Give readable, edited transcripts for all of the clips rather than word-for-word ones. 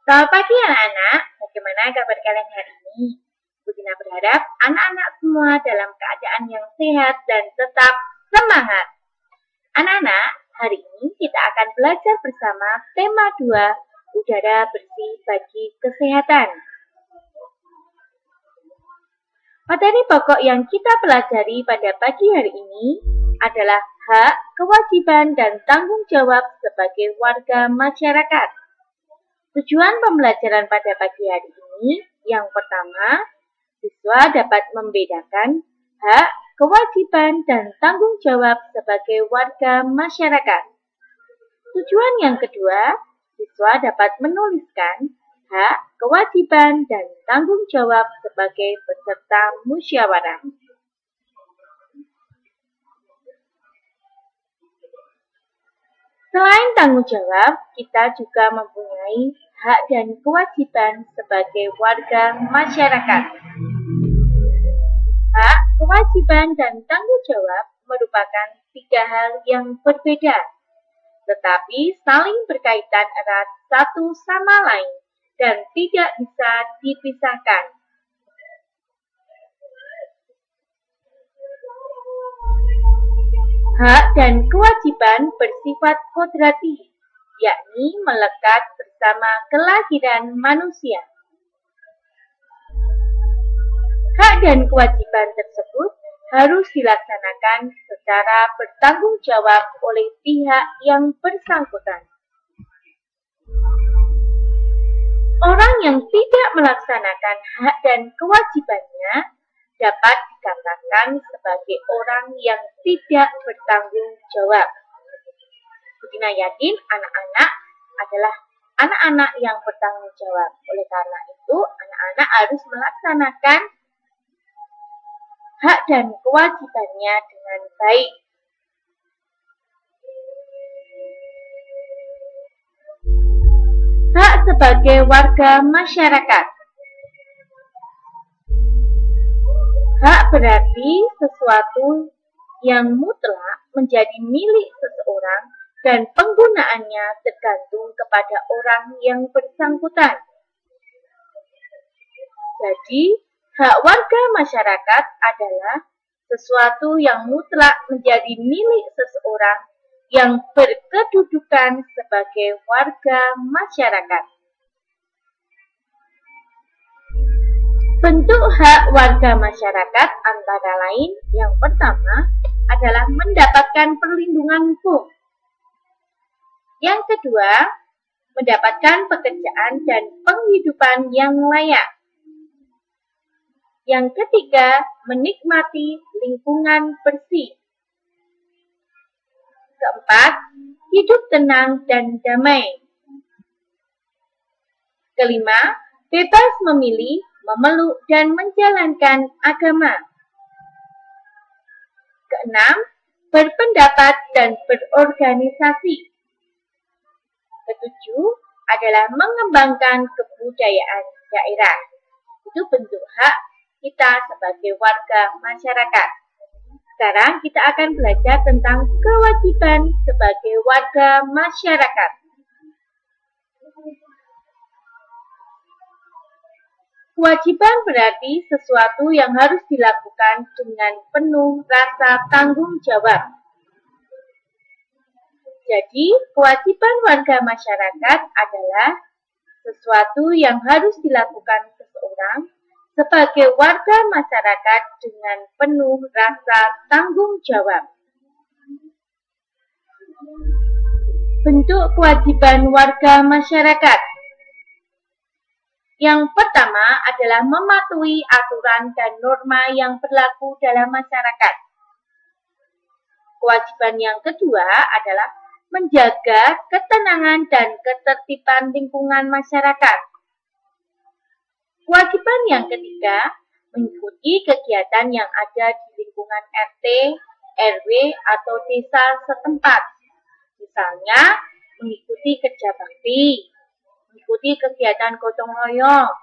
Selamat pagi anak-anak, bagaimana kabar kalian hari ini? Bu Tina berharap anak-anak semua dalam keadaan yang sehat dan tetap semangat. Anak-anak, hari ini kita akan belajar bersama tema 2, udara bersih bagi kesehatan. Materi pokok yang kita pelajari pada pagi hari ini adalah hak, kewajiban, dan tanggung jawab sebagai warga masyarakat. Tujuan pembelajaran pada pagi hari ini, yang pertama, siswa dapat membedakan hak, kewajiban, dan tanggung jawab sebagai warga masyarakat. Tujuan yang kedua, siswa dapat menuliskan hak, kewajiban, dan tanggung jawab sebagai peserta musyawarah. Selain tanggung jawab, kita juga mempunyai hak dan kewajiban sebagai warga masyarakat. Hak, kewajiban, dan tanggung jawab merupakan 3 hal yang berbeda, tetapi saling berkaitan erat satu sama lain dan tidak bisa dipisahkan. Hak dan kewajiban bersifat kodrati, yakni melekat bersama kelahiran manusia. Hak dan kewajiban tersebut harus dilaksanakan secara bertanggung jawab oleh pihak yang bersangkutan. Orang yang tidak melaksanakan hak dan kewajibannya dapat dikatakan sebagai orang yang tidak bertanggung jawab. Bu Tina yakin anak-anak adalah anak-anak yang bertanggung jawab. Oleh karena itu, anak-anak harus melaksanakan hak dan kewajibannya dengan baik. Hak sebagai warga masyarakat. Hak berarti sesuatu yang mutlak menjadi milik seseorang dan penggunaannya tergantung kepada orang yang bersangkutan. Jadi, hak warga masyarakat adalah sesuatu yang mutlak menjadi milik seseorang yang berkedudukan sebagai warga masyarakat. Bentuk hak warga masyarakat antara lain yang pertama adalah mendapatkan perlindungan hukum. Yang kedua, mendapatkan pekerjaan dan penghidupan yang layak. Yang ketiga, menikmati lingkungan bersih. Keempat, hidup tenang dan damai. Kelima, bebas memilih, memeluk, dan menjalankan agama. Keenam, berpendapat dan berorganisasi. Ketujuh, adalah mengembangkan kebudayaan daerah. Itu bentuk hak kita sebagai warga masyarakat. Sekarang kita akan belajar tentang kewajiban sebagai warga masyarakat. Kewajiban berarti sesuatu yang harus dilakukan dengan penuh rasa tanggung jawab. Jadi, kewajiban warga masyarakat adalah sesuatu yang harus dilakukan seseorang sebagai warga masyarakat dengan penuh rasa tanggung jawab. Bentuk kewajiban warga masyarakat. Yang pertama adalah mematuhi aturan dan norma yang berlaku dalam masyarakat. Kewajiban yang kedua adalah menjaga ketenangan dan ketertiban lingkungan masyarakat. Kewajiban yang ketiga, mengikuti kegiatan yang ada di lingkungan RT, RW, atau desa setempat. Misalnya, mengikuti kerja bakti, mengikuti kegiatan gotong royong,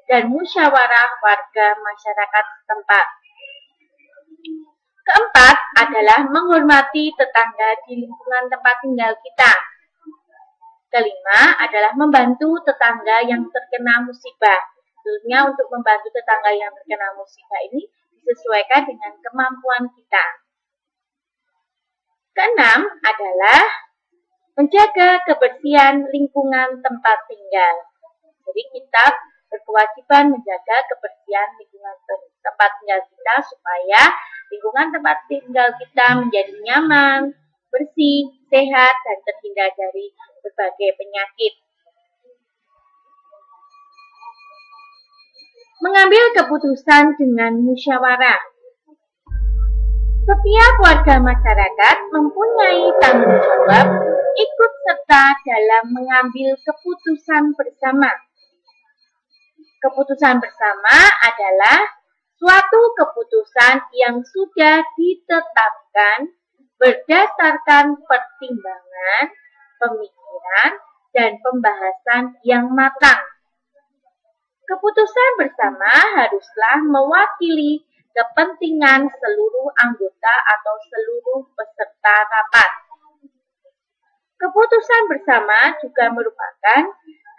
dan musyawarah warga masyarakat setempat. Keempat adalah menghormati tetangga di lingkungan tempat tinggal kita. Kelima adalah membantu tetangga yang terkena musibah. Tentunya untuk membantu tetangga yang terkena musibah ini disesuaikan dengan kemampuan kita. Keenam adalah menjaga kebersihan lingkungan tempat tinggal. Jadi kita berkewajiban menjaga kebersihan lingkungan tempat tinggal kita supaya lingkungan tempat tinggal kita menjadi nyaman, bersih, sehat, dan terhindar dari berbagai penyakit. Mengambil keputusan dengan musyawarah. Setiap warga masyarakat mempunyai tanggung jawab ikut serta dalam mengambil keputusan bersama. Keputusan bersama adalah suatu keputusan yang sudah ditetapkan berdasarkan pertimbangan, pemikiran, dan pembahasan yang matang. Keputusan bersama haruslah mewakili kepentingan seluruh anggota atau seluruh peserta rapat. Keputusan bersama juga merupakan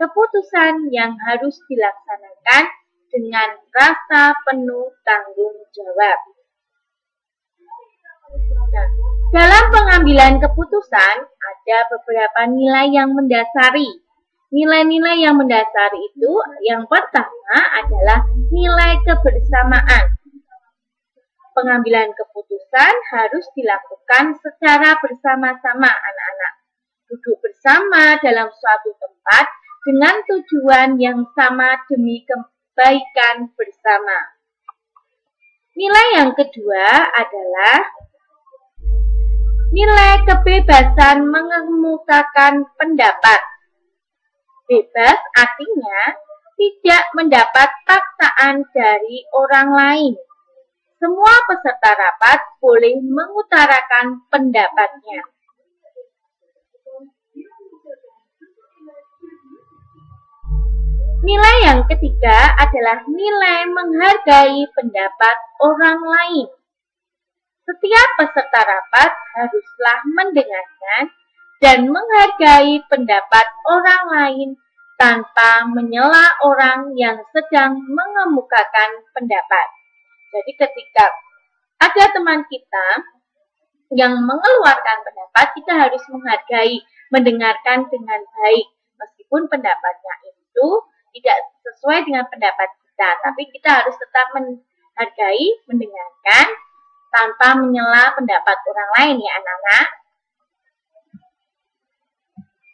keputusan yang harus dilaksanakan dengan rasa penuh tanggung jawab. Nah, dalam pengambilan keputusan ada beberapa nilai yang mendasari. Nilai-nilai yang mendasari itu yang pertama adalah nilai kebersamaan. Pengambilan keputusan harus dilakukan secara bersama-sama anak-anak. Duduk bersama dalam suatu tempat dengan tujuan yang sama demi kebaikan bersama. Nilai yang kedua adalah nilai kebebasan mengemukakan pendapat. Bebas artinya tidak mendapat paksaan dari orang lain. Semua peserta rapat boleh mengutarakan pendapatnya. Nilai yang ketiga adalah nilai menghargai pendapat orang lain. Setiap peserta rapat haruslah mendengarkan dan menghargai pendapat orang lain tanpa menyela orang yang sedang mengemukakan pendapat. Jadi ketika ada teman kita yang mengeluarkan pendapat, kita harus menghargai, mendengarkan dengan baik. Meskipun pendapatnya itu tidak sesuai dengan pendapat kita, tapi kita harus tetap menghargai, mendengarkan, tanpa menyela pendapat orang lain ya anak-anak.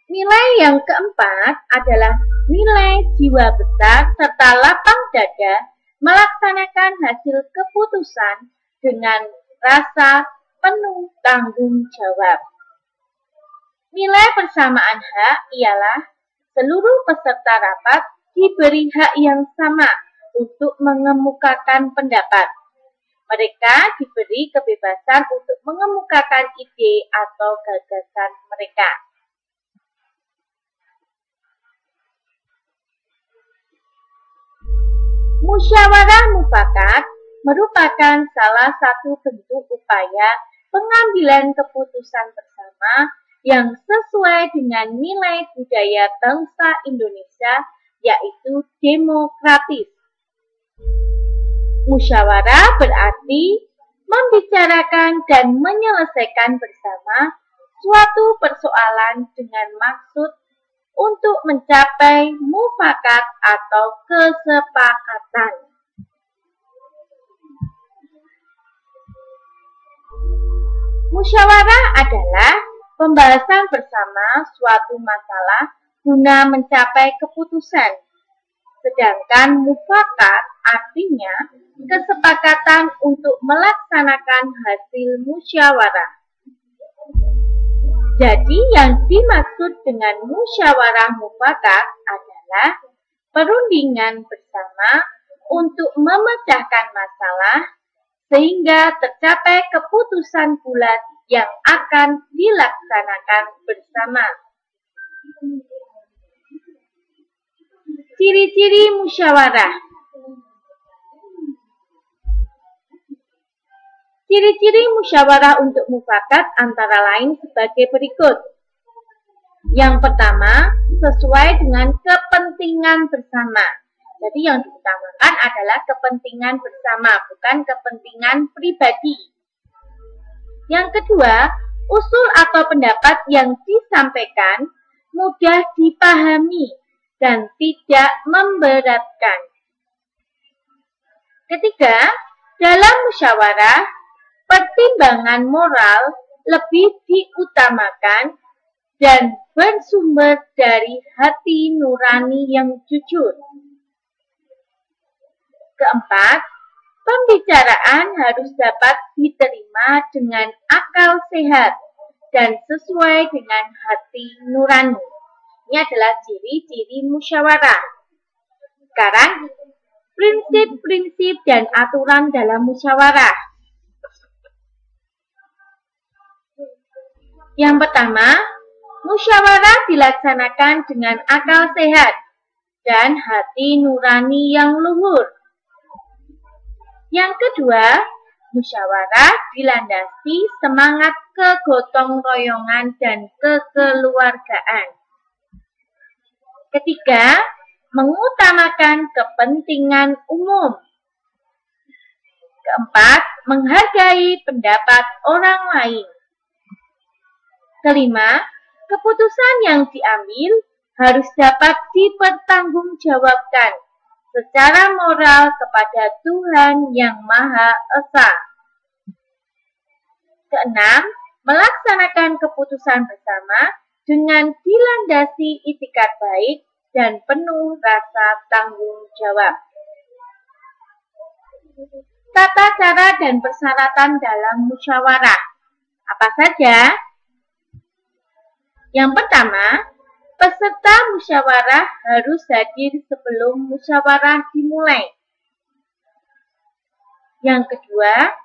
Nilai yang keempat adalah nilai jiwa besar serta lapang dada melaksanakan hasil keputusan dengan rasa penuh tanggung jawab. Nilai persamaan hak ialah seluruh peserta rapat diberi hak yang sama untuk mengemukakan pendapat. Mereka diberi kebebasan untuk mengemukakan ide atau gagasan mereka. Musyawarah mufakat merupakan salah satu bentuk upaya pengambilan keputusan bersama yang sesuai dengan nilai budaya bangsa Indonesia, yaitu demokratis. Musyawarah berarti membicarakan dan menyelesaikan bersama suatu persoalan dengan maksud untuk mencapai mufakat atau kesepakatan. Musyawarah adalah pembahasan bersama suatu masalah guna mencapai keputusan. Sedangkan mufakat artinya kesepakatan untuk melaksanakan hasil musyawarah. Jadi yang dimaksud dengan musyawarah mufakat adalah perundingan bersama untuk memecahkan masalah sehingga tercapai keputusan bulat yang akan dilaksanakan bersama. Ciri-ciri musyawarah. Ciri-ciri musyawarah untuk mufakat antara lain sebagai berikut. Yang pertama, sesuai dengan kepentingan bersama. Jadi yang diutamakan adalah kepentingan bersama, bukan kepentingan pribadi. Yang kedua, usul atau pendapat yang disampaikan mudah dipahami dan tidak memberatkan. Ketiga, dalam musyawarah, pertimbangan moral lebih diutamakan dan bersumber dari hati nurani yang jujur. Keempat, pembicaraan harus dapat diterima dengan akal sehat dan sesuai dengan hati nurani. Ini adalah ciri-ciri musyawarah. Sekarang, prinsip-prinsip dan aturan dalam musyawarah. Yang pertama, musyawarah dilaksanakan dengan akal sehat dan hati nurani yang luhur. Yang kedua, musyawarah dilandasi semangat kegotong royongan dan kekeluargaan. Ketiga, mengutamakan kepentingan umum. Keempat, menghargai pendapat orang lain. Kelima, keputusan yang diambil harus dapat dipertanggungjawabkan secara moral kepada Tuhan Yang Maha Esa. Keenam, melaksanakan keputusan bersama dengan dilandasi itikat baik dan penuh rasa tanggung jawab. Tata cara dan persyaratan dalam musyawarah. Apa saja? Yang pertama, peserta musyawarah harus hadir sebelum musyawarah dimulai. Yang kedua,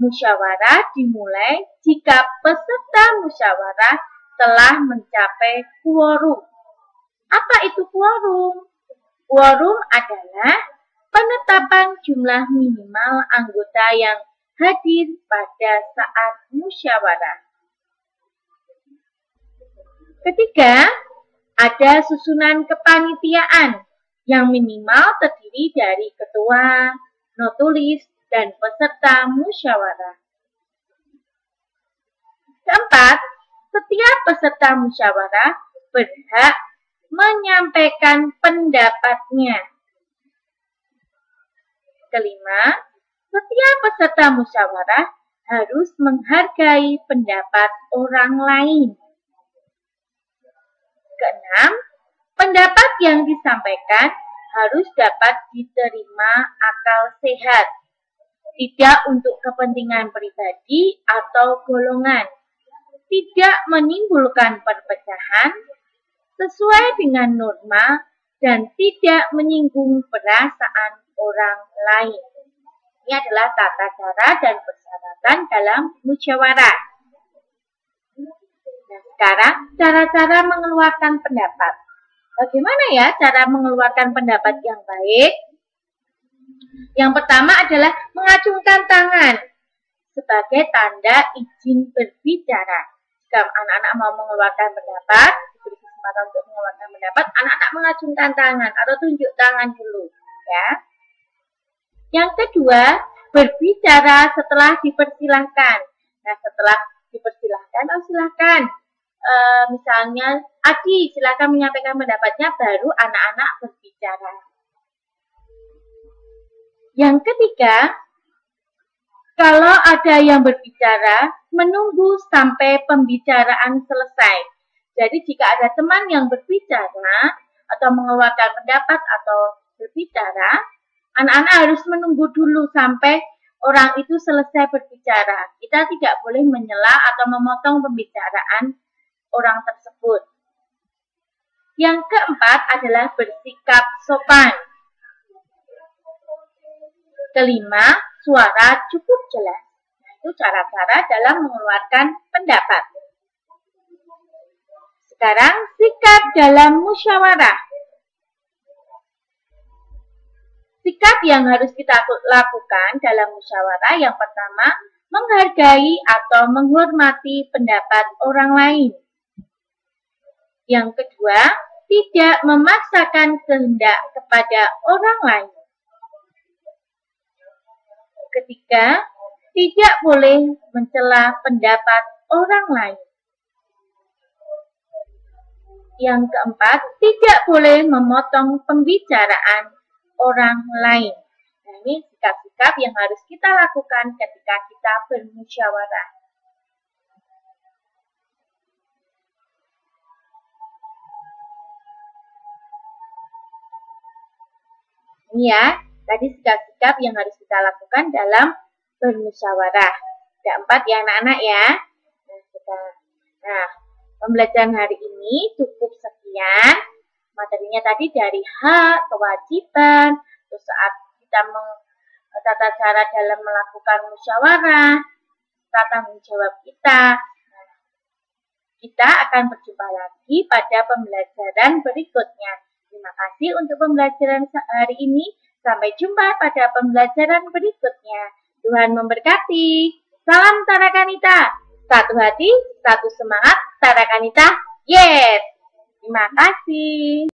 musyawarah dimulai jika peserta musyawarah telah mencapai quorum. Apa itu quorum? Quorum adalah penetapan jumlah minimal anggota yang hadir pada saat musyawarah. Ketiga, ada susunan kepanitiaan yang minimal terdiri dari ketua, notulis, dan peserta musyawarah. Keempat, setiap peserta musyawarah berhak menyampaikan pendapatnya. Kelima, setiap peserta musyawarah harus menghargai pendapat orang lain. Keenam, pendapat yang disampaikan harus dapat diterima akal sehat, tidak untuk kepentingan pribadi atau golongan, tidak menimbulkan perpecahan, sesuai dengan norma, dan tidak menyinggung perasaan orang lain. Ini adalah tata cara dan persyaratan dalam musyawarah. Nah, sekarang cara-cara mengeluarkan pendapat. Bagaimana ya cara mengeluarkan pendapat yang baik? Yang pertama adalah mengacungkan tangan sebagai tanda izin berbicara. Jika anak-anak mau mengeluarkan pendapat, diberi kesempatan untuk mengeluarkan pendapat, anak-anak mengacungkan tangan atau tunjuk tangan dulu, ya. Yang kedua, berbicara setelah dipersilahkan. Nah, setelah dipersilahkan, silakan. Misalnya, Adi, silakan menyampaikan pendapatnya, baru anak-anak berbicara. Yang ketiga, kalau ada yang berbicara, menunggu sampai pembicaraan selesai. Jadi jika ada teman yang berbicara atau mengeluarkan pendapat atau berbicara, anak-anak harus menunggu dulu sampai orang itu selesai berbicara. Kita tidak boleh menyela atau memotong pembicaraan orang tersebut. Yang keempat adalah bersikap sopan. Kelima, suara cukup jelas. Nah, itu cara-cara dalam mengeluarkan pendapat. Sekarang, sikap dalam musyawarah. Sikap yang harus kita lakukan dalam musyawarah yang pertama, menghargai atau menghormati pendapat orang lain. Yang kedua, tidak memaksakan kehendak kepada orang lain. Ketiga, tidak boleh mencela pendapat orang lain. Yang keempat, tidak boleh memotong pembicaraan orang lain. Nah, ini sikap-sikap yang harus kita lakukan ketika kita bermusyawarah. Ini ya, tadi sikap-sikap yang harus kita lakukan dalam bermusyawarah. Ada 4 ya anak-anak ya. Nah, pembelajaran hari ini cukup sekian. Materinya tadi dari hak, kewajiban, terus saat kita tata cara dalam melakukan musyawarah, tanggung jawab kita. Kita akan berjumpa lagi pada pembelajaran berikutnya. Terima kasih untuk pembelajaran hari ini. Sampai jumpa pada pembelajaran berikutnya. Tuhan memberkati. Salam Tarakanita. Satu hati, satu semangat, Tarakanita. Yes! Terima kasih.